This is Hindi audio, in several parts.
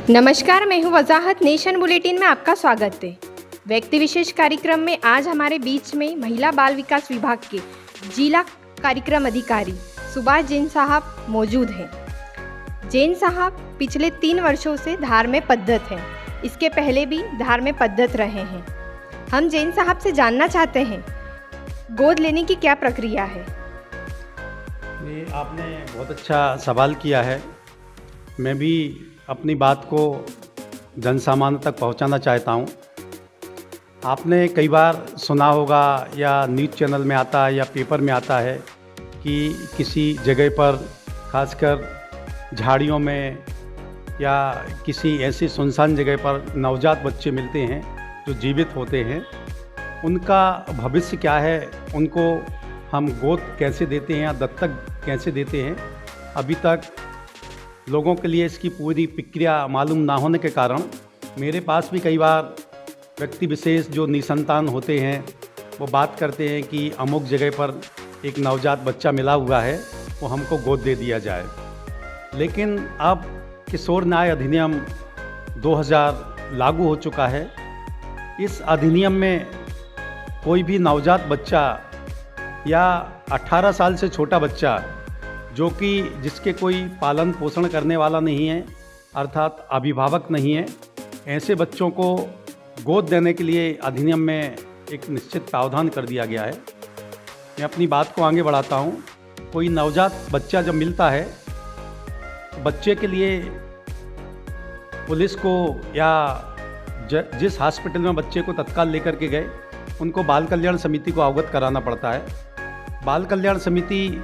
नमस्कार, मैं हूँ वजाहत। नेशन बुलेटिन में आपका स्वागत है। व्यक्ति विशेष कार्यक्रम में आज हमारे बीच में महिला बाल विकास विभाग के जिला कार्यक्रम अधिकारी सुभाष जैन साहब मौजूद हैं। जैन साहब पिछले 3 वर्षों से धार में पद्धत हैं। इसके पहले भी धार में पद्धत रहे हैं। हम जैन साहब से जानना चाहते हैं, गोद लेने की क्या प्रक्रिया है। ये आपने बहुत अच्छा सवाल किया है। मैं भी अपनी बात को जन सामान्य तक पहुंचाना चाहता हूं। आपने कई बार सुना होगा या न्यूज़ चैनल में आता है या पेपर में आता है कि किसी जगह पर खासकर झाड़ियों में या किसी ऐसी सुनसान जगह पर नवजात बच्चे मिलते हैं जो जीवित होते हैं। उनका भविष्य क्या है, उनको हम गोद कैसे देते हैं या दत्तक कैसे देते हैं, अभी तक लोगों के लिए इसकी पूरी प्रक्रिया मालूम ना होने के कारण मेरे पास भी कई बार व्यक्ति विशेष जो निसंतान होते हैं वो बात करते हैं कि अमुक जगह पर एक नवजात बच्चा मिला हुआ है, वो हमको गोद दे दिया जाए। लेकिन अब किशोर न्याय अधिनियम 2000 लागू हो चुका है। इस अधिनियम में कोई भी नवजात बच्चा या 18 साल से छोटा बच्चा जो कि जिसके कोई पालन पोषण करने वाला नहीं है, अर्थात अभिभावक नहीं है, ऐसे बच्चों को गोद देने के लिए अधिनियम में एक निश्चित प्रावधान कर दिया गया है। मैं अपनी बात को आगे बढ़ाता हूँ। कोई नवजात बच्चा जब मिलता है तो बच्चे के लिए पुलिस को या जिस हॉस्पिटल में बच्चे को तत्काल लेकर के गए उनको बाल कल्याण समिति को अवगत कराना पड़ता है। बाल कल्याण समिति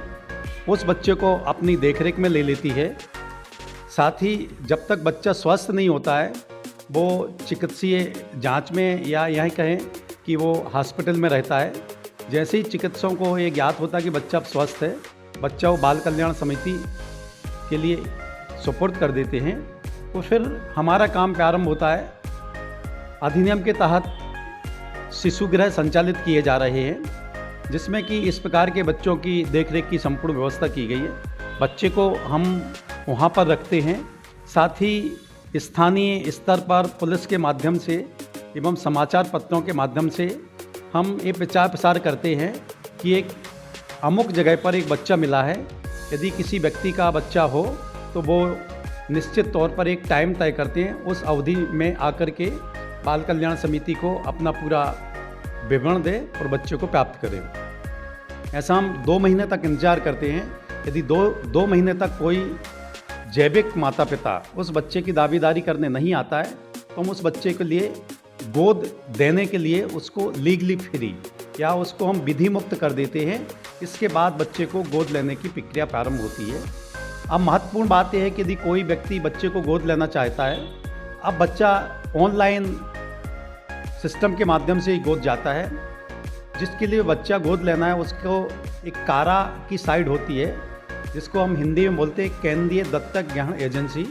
उस बच्चे को अपनी देखरेख में ले लेती है। साथ ही जब तक बच्चा स्वस्थ नहीं होता है वो चिकित्सीय जांच में या यही कहें कि वो हॉस्पिटल में रहता है। जैसे ही चिकित्सकों को ये ज्ञात होता है कि बच्चा स्वस्थ है, बच्चा वो बाल कल्याण समिति के लिए सुपुर्द कर देते हैं। तो फिर हमारा काम प्रारंभ होता है। अधिनियम के तहत शिशु गृह संचालित किए जा रहे हैं, जिसमें कि इस प्रकार के बच्चों की देखरेख की संपूर्ण व्यवस्था की गई है। बच्चे को हम वहाँ पर रखते हैं। साथ ही स्थानीय स्तर पर पुलिस के माध्यम से एवं समाचार पत्रों के माध्यम से हम ये प्रचार प्रसार करते हैं कि एक अमुक जगह पर एक बच्चा मिला है। यदि किसी व्यक्ति का बच्चा हो तो वो निश्चित तौर पर एक टाइम तय करते हैं, उस अवधि में आकर के बाल कल्याण समिति को अपना पूरा विवरण दे और बच्चे को प्राप्त करें। ऐसा हम 2 महीने तक इंतजार करते हैं। यदि दो महीने तक कोई जैविक माता पिता उस बच्चे की दावेदारी करने नहीं आता है तो हम उस बच्चे के लिए गोद देने के लिए उसको लीगली फ्री या उसको हम विधि मुक्त कर देते हैं। इसके बाद बच्चे को गोद लेने की प्रक्रिया प्रारंभ होती है। अब महत्वपूर्ण बात यह है कि यदि कोई व्यक्ति बच्चे को गोद लेना चाहता है, अब बच्चा ऑनलाइन सिस्टम के माध्यम से ही गोद जाता है। जिसके लिए बच्चा गोद लेना है उसको एक कारा की साइट होती है, जिसको हम हिंदी में बोलते हैं केंद्रीय दत्तक ग्रहण एजेंसी,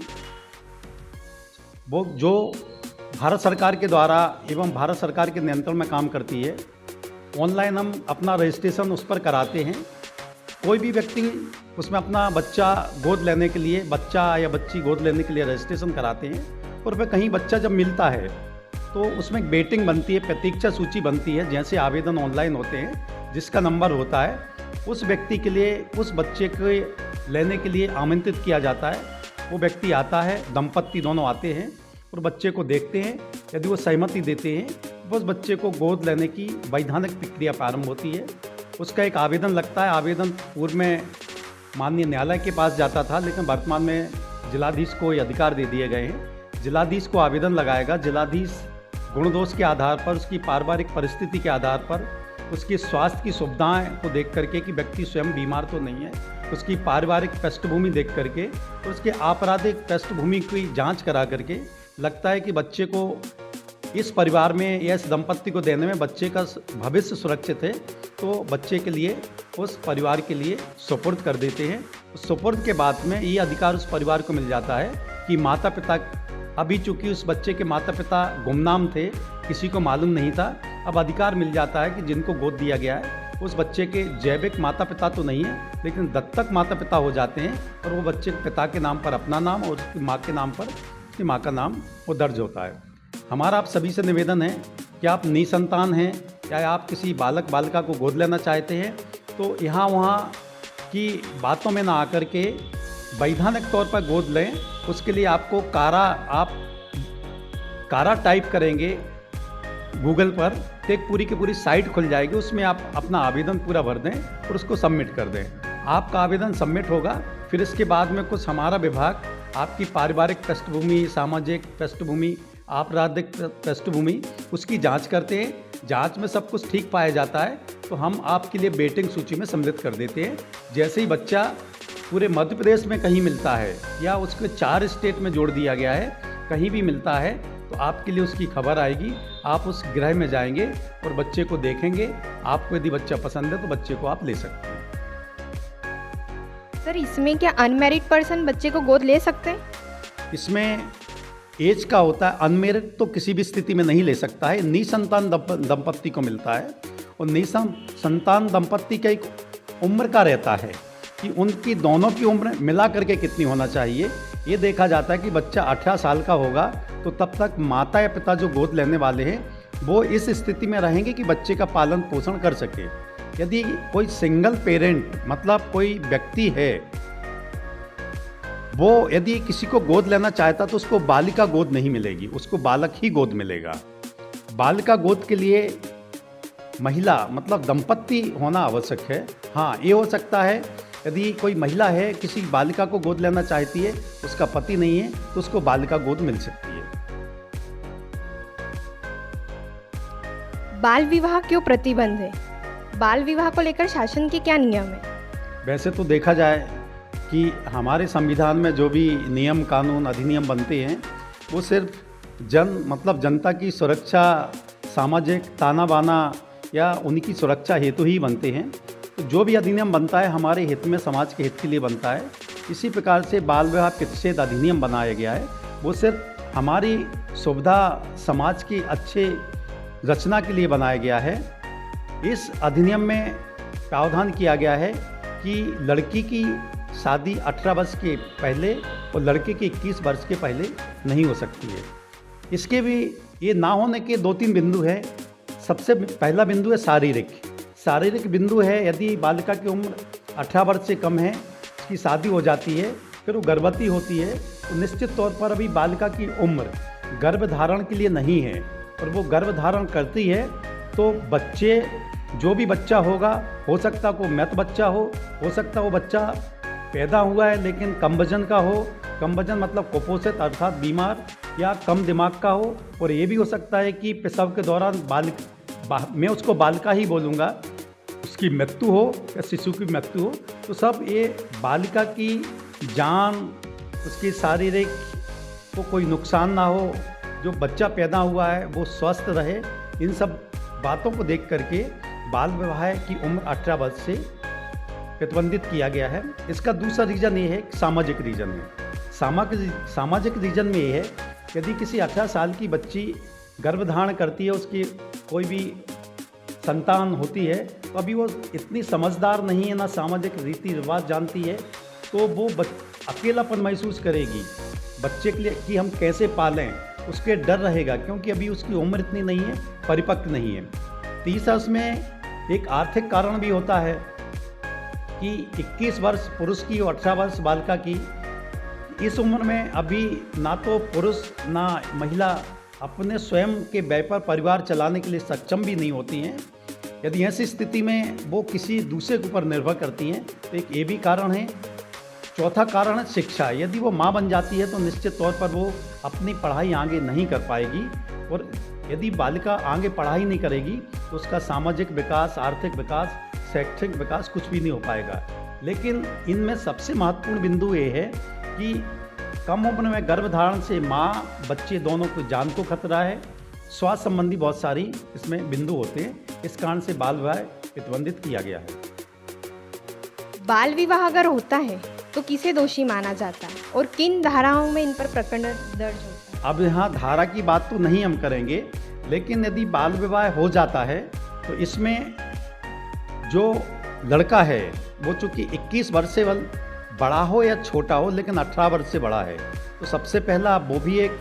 वो जो भारत सरकार के द्वारा एवं भारत सरकार के नियंत्रण में काम करती है। ऑनलाइन हम अपना रजिस्ट्रेशन उस पर कराते हैं। कोई भी व्यक्ति उसमें अपना बच्चा गोद लेने के लिए, बच्चा या बच्ची गोद लेने के लिए रजिस्ट्रेशन कराते हैं और वह कहीं बच्चा जब मिलता है तो उसमें एक वेटिंग बनती है, प्रतीक्षा सूची बनती है। जैसे आवेदन ऑनलाइन होते हैं, जिसका नंबर होता है, उस व्यक्ति के लिए उस बच्चे को लेने के लिए आमंत्रित किया जाता है। वो व्यक्ति आता है, दंपत्ति दोनों आते हैं और बच्चे को देखते हैं। यदि वो सहमति देते हैं तो उस बच्चे को गोद लेने की वैधानिक प्रक्रिया प्रारंभ होती है। उसका एक आवेदन लगता है। आवेदन पूर्व में माननीय न्यायालय के पास जाता था, लेकिन वर्तमान में जिलाधीश को ये अधिकार दे दिए गए हैं। जिलाधीश को आवेदन लगाएगा। जिलाधीश गुण दोष के आधार पर, उसकी पारिवारिक परिस्थिति के आधार पर, उसकी स्वास्थ्य की सुविधाएं को देख करके कि व्यक्ति स्वयं बीमार तो नहीं है, उसकी पारिवारिक पृष्ठभूमि देख करके और उसके आपराधिक पृष्ठभूमि की जांच करा करके लगता है कि बच्चे को इस परिवार में या इस दंपत्ति को देने में बच्चे का भविष्य सुरक्षित है, तो बच्चे के लिए उस परिवार के लिए सुपुर्द कर देते हैं। उस सुपुर्द के बाद में ये अधिकार उस परिवार को मिल जाता है कि माता पिता, अभी चूँकि उस बच्चे के माता पिता गुमनाम थे, किसी को मालूम नहीं था, अब अधिकार मिल जाता है कि जिनको गोद दिया गया है उस बच्चे के जैविक माता पिता तो नहीं है, लेकिन दत्तक माता पिता हो जाते हैं और वो बच्चे के पिता के नाम पर अपना नाम और उसकी माँ के नाम पर उसकी माँ का नाम वो दर्ज होता है। हमारा आप सभी से निवेदन है कि आप निसंतान हैं या आप किसी बालक बालिका को गोद लेना चाहते हैं तो यहाँ वहाँ की बातों में ना आकर के वैधानिक तौर पर गोद लें। उसके लिए आपको कारा टाइप करेंगे गूगल पर तो एक पूरी की पूरी साइट खुल जाएगी, उसमें आप अपना आवेदन पूरा भर दें और उसको सबमिट कर दें। आपका आवेदन सबमिट होगा, फिर इसके बाद में कुछ हमारा विभाग आपकी पारिवारिक पृष्ठभूमि, सामाजिक पृष्ठभूमि, आपराधिक पृष्ठभूमि उसकी जांच करते हैं। जांच में सब कुछ ठीक पाया जाता है तो हम आपके लिए वेटिंग सूची में सम्मिलित कर देते हैं। जैसे ही बच्चा पूरे मध्य प्रदेश में कहीं मिलता है या उसको 4 स्टेट में जोड़ दिया गया है, कहीं भी मिलता है तो आपके लिए उसकी खबर आएगी। आप उस गृह में जाएंगे और बच्चे को देखेंगे। आपको यदि बच्चा पसंद है तो बच्चे को आप ले सकते हैं। सर, इसमें क्या अनमैरिड पर्सन बच्चे को गोद ले सकते हैं? इसमें एज का होता है, अनमेरिड तो किसी भी स्थिति में नहीं ले सकता है। निसंतान दंपत्ति को मिलता है और निसंतान दंपत्ति का एक उम्र का रहता है कि उनकी दोनों की उम्र मिला करके कितनी होना चाहिए। ये देखा जाता है कि बच्चा 18 साल का होगा तो तब तक माता या पिता जो गोद लेने वाले हैं वो इस स्थिति में रहेंगे कि बच्चे का पालन पोषण कर सके। यदि कोई सिंगल पेरेंट मतलब कोई व्यक्ति है वो यदि किसी को गोद लेना चाहता तो उसको बालिका गोद नहीं मिलेगी, उसको बालक ही गोद मिलेगा। बालिका गोद के लिए महिला मतलब दंपत्ति होना आवश्यक है। हाँ, ये हो सकता है यदि कोई महिला है किसी बालिका को गोद लेना चाहती है, उसका पति नहीं है तो उसको बालिका गोद मिल सकती है। बाल विवाह क्यों प्रतिबंध है? बाल विवाह को लेकर शासन के क्या नियम है? वैसे तो देखा जाए कि हमारे संविधान में जो भी नियम कानून अधिनियम बनते हैं वो सिर्फ जनता की सुरक्षा, सामाजिक ताना बाना या उनकी सुरक्षा हेतु ही बनते हैं। तो जो भी अधिनियम बनता है हमारे हित में, समाज के हित के लिए बनता है। इसी प्रकार से बाल विवाह प्रतिषेध अधिनियम बनाया गया है, वो सिर्फ हमारी सुविधा, समाज की अच्छे रचना के लिए बनाया गया है। इस अधिनियम में प्रावधान किया गया है कि लड़की की शादी 18 वर्ष के पहले और लड़के के 21 वर्ष के पहले नहीं हो सकती है। इसके भी ये ना होने के 2-3 बिंदु है। सबसे पहला बिंदु है शारीरिक बिंदु है। यदि बालिका की उम्र 18 वर्ष से कम है, उसकी शादी हो जाती है, फिर वो गर्भवती होती है तो निश्चित तौर पर अभी बालिका की उम्र गर्भधारण के लिए नहीं है और वो गर्भधारण करती है तो बच्चे, जो भी बच्चा होगा, हो सकता है वो मृत बच्चा हो सकता है वो बच्चा पैदा हुआ है लेकिन कम वजन का हो। कम वजन मतलब कुपोषित अर्थात बीमार या कम दिमाग का हो। और ये भी हो सकता है कि प्रसव के दौरान मैं उसको बालिका ही बोलूँगा, उसकी मृत्यु हो या शिशु की मृत्यु हो। तो सब ये बालिका की जान, उसकी शारीरिक को कोई नुकसान ना हो, जो बच्चा पैदा हुआ है वो स्वस्थ रहे, इन सब बातों को देख करके बाल विवाह की उम्र 18 वर्ष से प्रतिबंधित किया गया है। इसका दूसरा रीज़न ये है, सामाजिक रीज़न है। सामाजिक रीज़न में ये है, यदि किसी 18 साल की बच्ची गर्भधारण करती है, उसकी कोई भी संतान होती है तो अभी वो इतनी समझदार नहीं है, ना सामाजिक रीति रिवाज जानती है, तो वो अकेलापन महसूस करेगी। बच्चे के लिए कि हम कैसे पालें, उसके डर रहेगा क्योंकि अभी उसकी उम्र इतनी नहीं है, परिपक्व नहीं है। तीसरा उसमें एक आर्थिक कारण भी होता है कि 21 वर्ष पुरुष की और 18 वर्ष बालिका की। इस उम्र में अभी ना तो पुरुष ना महिला अपने स्वयं के व्यय पर परिवार चलाने के लिए सक्षम भी नहीं होती हैं। यदि ऐसी स्थिति में वो किसी दूसरे के ऊपर निर्भर करती हैं तो एक ये भी कारण है। चौथा कारण है शिक्षा। यदि वो माँ बन जाती है तो निश्चित तौर पर वो अपनी पढ़ाई आगे नहीं कर पाएगी, और यदि बालिका आगे पढ़ाई नहीं करेगी तो उसका सामाजिक विकास, आर्थिक विकास, शैक्षिक विकास कुछ भी नहीं हो पाएगा। लेकिन इनमें सबसे महत्वपूर्ण बिंदु ये है कि कम उम्र में गर्भधारण से माँ बच्चे दोनों को जान को खतरा है। स्वास्थ्य संबंधी बहुत सारी इसमें बिंदु होते हैं, इस कारण से बाल विवाह प्रतिबंधित किया गया है। बाल विवाह अगर होता है तो किसे दोषी माना जाता है और किन धाराओं में इन पर प्रकरण दर्ज होता है? अब यहाँ धारा की बात तो नहीं हम करेंगे, लेकिन यदि बाल विवाह हो जाता है तो इसमें जो लड़का है वो चूँकि 21 वर्ष से बड़ा हो या छोटा हो, लेकिन 18 वर्ष से बड़ा है तो सबसे पहला वो भी एक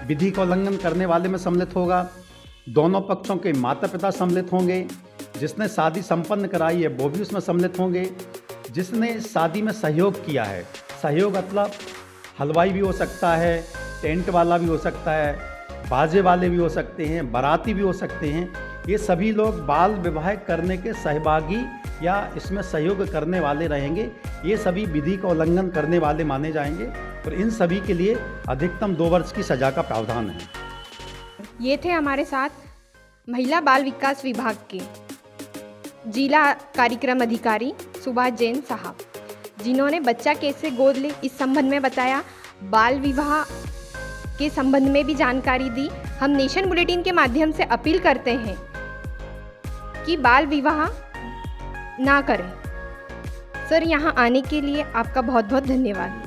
विधि का उल्लंघन करने वाले में सम्मिलित होगा। दोनों पक्षों के माता पिता सम्मिलित होंगे। जिसने शादी संपन्न कराई है वो भी उसमें सम्मिलित होंगे। जिसने शादी में सहयोग किया है, सहयोग मतलब हलवाई भी हो सकता है, टेंट वाला भी हो सकता है, बाजे वाले भी हो सकते हैं, बाराती भी हो सकते हैं। ये सभी लोग बाल विवाह करने के सहभागी या इसमें सहयोग करने वाले रहेंगे। ये सभी विधि का उल्लंघन करने वाले माने जाएंगे और इन सभी के लिए अधिकतम 2 वर्ष की सज़ा का प्रावधान है। ये थे हमारे साथ महिला बाल विकास विभाग के जिला कार्यक्रम अधिकारी सुभाष जैन साहब, जिन्होंने बच्चा कैसे गोद ले इस संबंध में बताया, बाल विवाह के संबंध में भी जानकारी दी। हम नेशन बुलेटिन के माध्यम से अपील करते हैं कि बाल विवाह ना करें। सर, यहाँ आने के लिए आपका बहुत बहुत धन्यवाद।